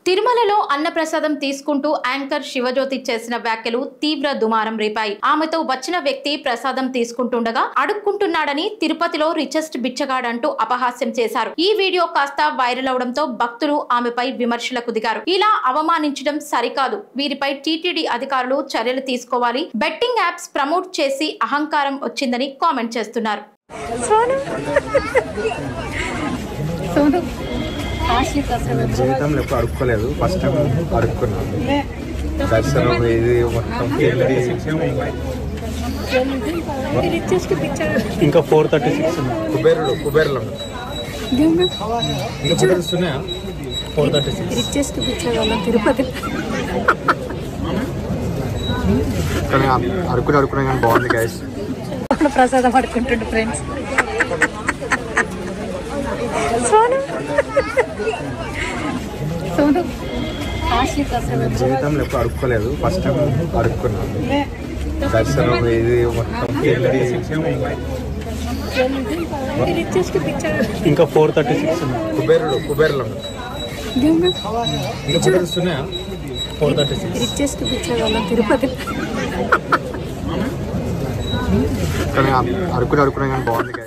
తిరుమలలో అన్నప్రసాదం తీసుకుంటూ యాంకర్ శివజ్యోతి చేసిన వ్యాఖ్యలు తీవ్ర దుమారం రేపాయి. ఆమెతో వచ్చిన వ్యక్తి ప్రసాదం తీసుకుంటుండగా అడుక్కుంటున్నాడని తిరుపతిలో రిచెస్ట్ బిచ్చగాడంటూ అపహాస్యం చేశారు. ఈ వీడియో కాస్త వైరల్ అవడంతో భక్తులు ఆమెపై విమర్శలకు దిగారు. ఇలా అవమానించడం సరికాదు, వీరిపై టీటీడీ అధికారులు చర్యలు తీసుకోవాలి, బెట్టింగ్ యాప్స్ ప్రమోట్ చేసి అహంకారం వచ్చిందని కామెంట్ చేస్తున్నారు. జీవితంలో ఎప్పుడు అడుక్కోలేదు, ఫస్ట్ టైం అడుక్కున్నాను. దర్శనం ఇది మొత్తం ఇంకా 436 కుబేరులో ఉన్నాయా 436 తిరుపతి కానీ అడుక్కున్నా కానీ బాగుంది గైస్. ప్రసాదం పడుకుంటుండే ఫ్రెండ్స్. జీవితంలో ఎప్పుడు అడుక్కోలేదు, ఫస్ట్ టైం అడుక్కున్నాను. దర్శనం ఇది మొత్తం ఇంకా 436 కుబేరులో ఉన్నాయా 436 తిరుపతి కానీ అడుక్కున్నా కానీ బాగుంది గైస్.